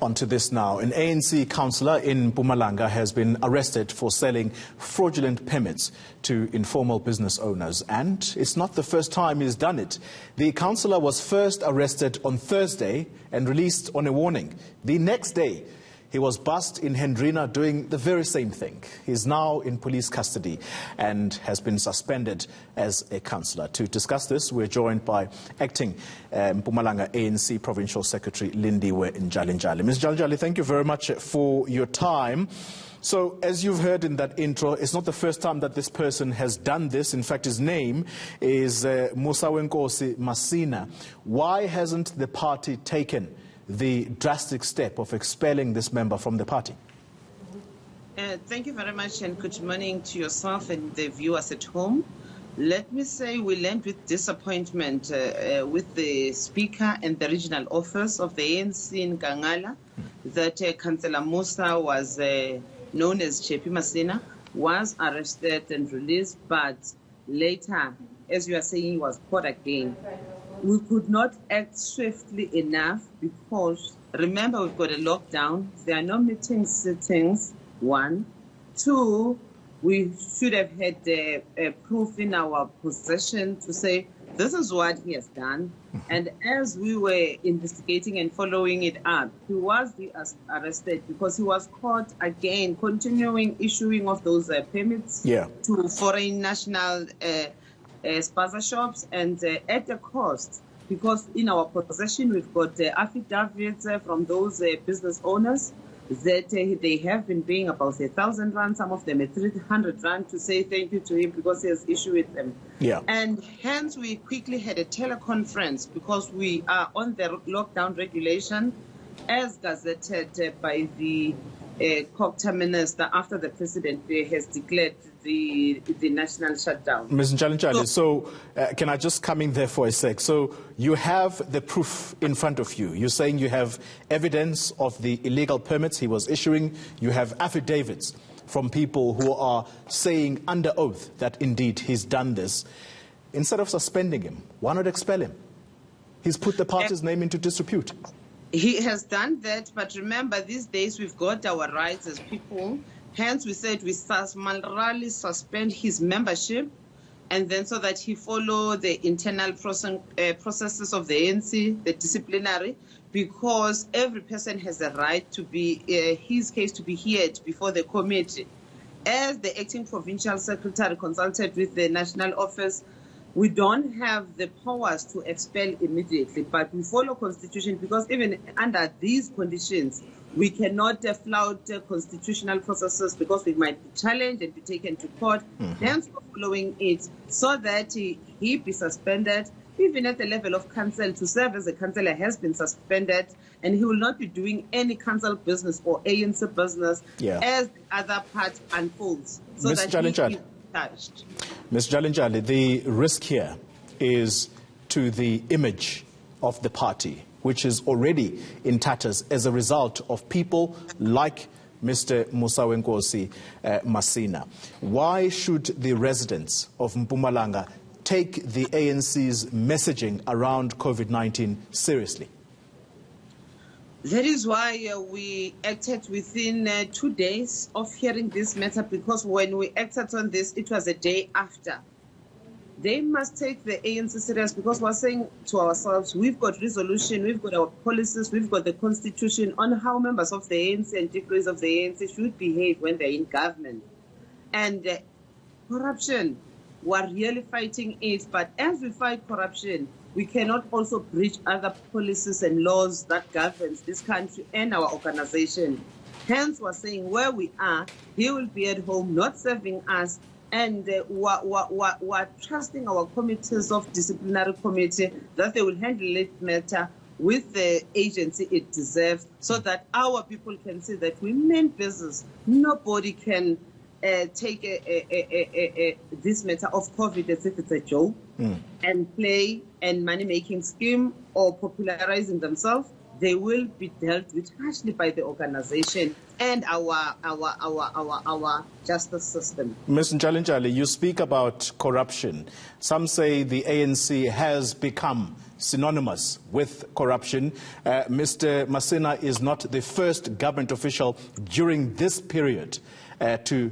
On to this now. An ANC councillor in Mpumalanga has been arrested for selling fraudulent permits to informal business owners. And it's not the first time he's done it. The councillor was first arrested on Thursday and released on a warning. The next day, he was bussed in Hendrina doing the very same thing. He's now in police custody and has been suspended as a councillor. To discuss this, we're joined by acting Mpumalanga ANC Provincial Secretary Lindiwe Njalinjali. Ms. Njalinjali, thank you very much for your time. So, as you've heard in that intro, it's not the first time that this person has done this. In fact, his name is Masina. Why hasn't the party taken the drastic step of expelling this member from the party? Thank you very much, and good morning to yourself and the viewers at home. Let me say we learned with disappointment with the Speaker and the regional office of the ANC in Kangala that Councillor Musa was known as Chepi Masina, was arrested and released, but later, as you are saying, he was caught again. We could not act swiftly enough because, remember, we've got a lockdown. There are no meeting sittings, one. Two, we should have had proof in our possession to say, this is what he has done. And as we were investigating and following it up, he was arrested because he was caught again, continuing issuing of those permits to foreign national spaza shops, and at a cost, because in our possession we've got affidavits from those business owners that they have been paying about 1,000 rand, some of them 300 rand, to say thank you to him because he has issued them. And hence we quickly had a teleconference because we are on the lockdown regulation as gazetted by the COGTA minister after the president has declared the national shutdown. Ms. Njalinjali, so can I just come in there for a sec? So you have the proof in front of you. You're saying you have evidence of the illegal permits he was issuing. You have affidavits from people who are saying under oath that indeed he's done this. Instead of suspending him, why not expel him? He's put the party's name into disrepute. He has done that, but remember, these days we've got our rights as people. Hence, we said we summarily suspend his membership, and then so that he follow the internal processes of the ANC, the disciplinary, because every person has a right to be, his case to be heard before the committee. As the acting provincial secretary consulted with the national office, we don't have the powers to expel immediately, but we follow constitution because even under these conditions, we cannot flout constitutional processes because we might be challenged and be taken to court. Hence, we're following it so that he be suspended, even at the level of council, to serve as a councillor has been suspended, and he will not be doing any council business or ANC business as the other part unfolds. So Ms. that he is touched. Ms. Njalinjali, the risk here is to the image of the party, which is already in tatters as a result of people like Mr. Masina. Why should the residents of Mpumalanga take the ANC's messaging around COVID-19 seriously? That is why we acted within 2 days of hearing this matter, because when we acted on this, it was a day after. They must take the ANC serious because we're saying to ourselves, we've got resolution, we've got our policies, we've got the constitution on how members of the ANC and degrees of the ANC should behave when they're in government. And corruption, we're really fighting it. But as we fight corruption, we cannot also breach other policies and laws that governs this country and our organization. Hence, we're saying where we are, he will be at home, not serving us. And we're trusting our committees of disciplinary committee that they will handle it matter with the agency it deserves, so that our people can see that we mean business. Nobody can take this matter of COVID as if it's a joke and play and money-making scheme or popularizing themselves. They will be dealt with harshly by the organization and our justice system. Ms. Njalinjali, you speak about corruption. Some say the ANC has become synonymous with corruption. Mr. Masina is not the first government official during this period to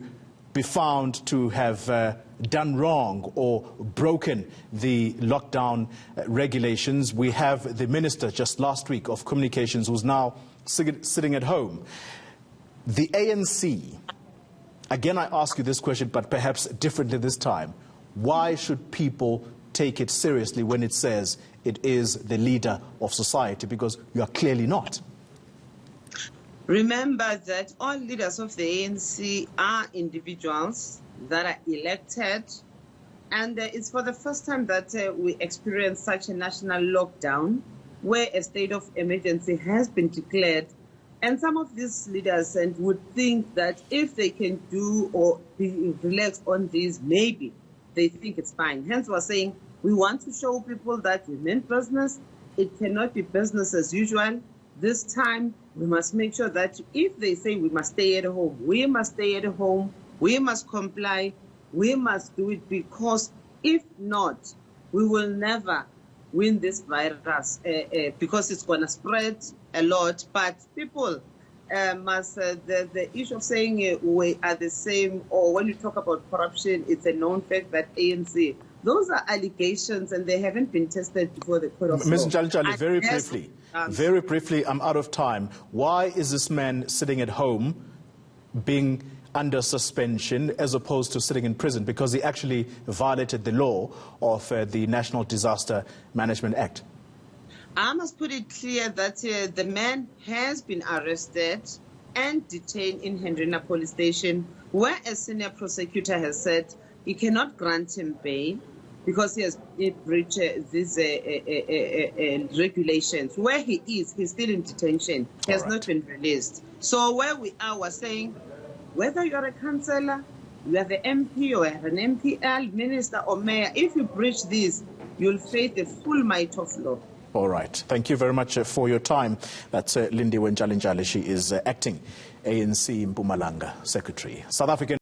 be found to have done wrong or broken the lockdown regulations. We have the minister just last week of communications who's now sitting at home. The ANC, again I ask you this question, but perhaps differently this time. Why should people take it seriously when it says it is the leader of society? Because you are clearly not. Remember that all leaders of the ANC are individuals that are elected, and it's for the first time that we experience such a national lockdown where a state of emergency has been declared. And some of these leaders would think that if they can do or be relaxed on this, maybe they think it's fine. Hence, we're saying we want to show people that we mean business. It cannot be business as usual. This time, we must make sure that if they say we must stay at home, we must stay at home, we must comply, we must do it, because if not, we will never win this virus because it's going to spread a lot. But people must, the issue of saying we are the same, or when you talk about corruption, it's a known fact that ANC, those are allegations and they haven't been tested before the court of law. Ms. Njali, very briefly, I'm out of time. Why is this man sitting at home being under suspension as opposed to sitting in prison? Because he actually violated the law of the National Disaster Management Act. I must put it clear that the man has been arrested and detained in Hendrina police station, where a senior prosecutor has said he cannot grant him bail because he has breached these regulations. Where he is, he's still in detention. He has not been released. So where we are, we're saying, whether you're a councillor, you are the MP or an MPL, minister or mayor, if you breach this, you'll face the full might of law. All right. Thank you very much for your time. That's Lindiwe Njali. She is acting ANC Mpumalanga Secretary. South African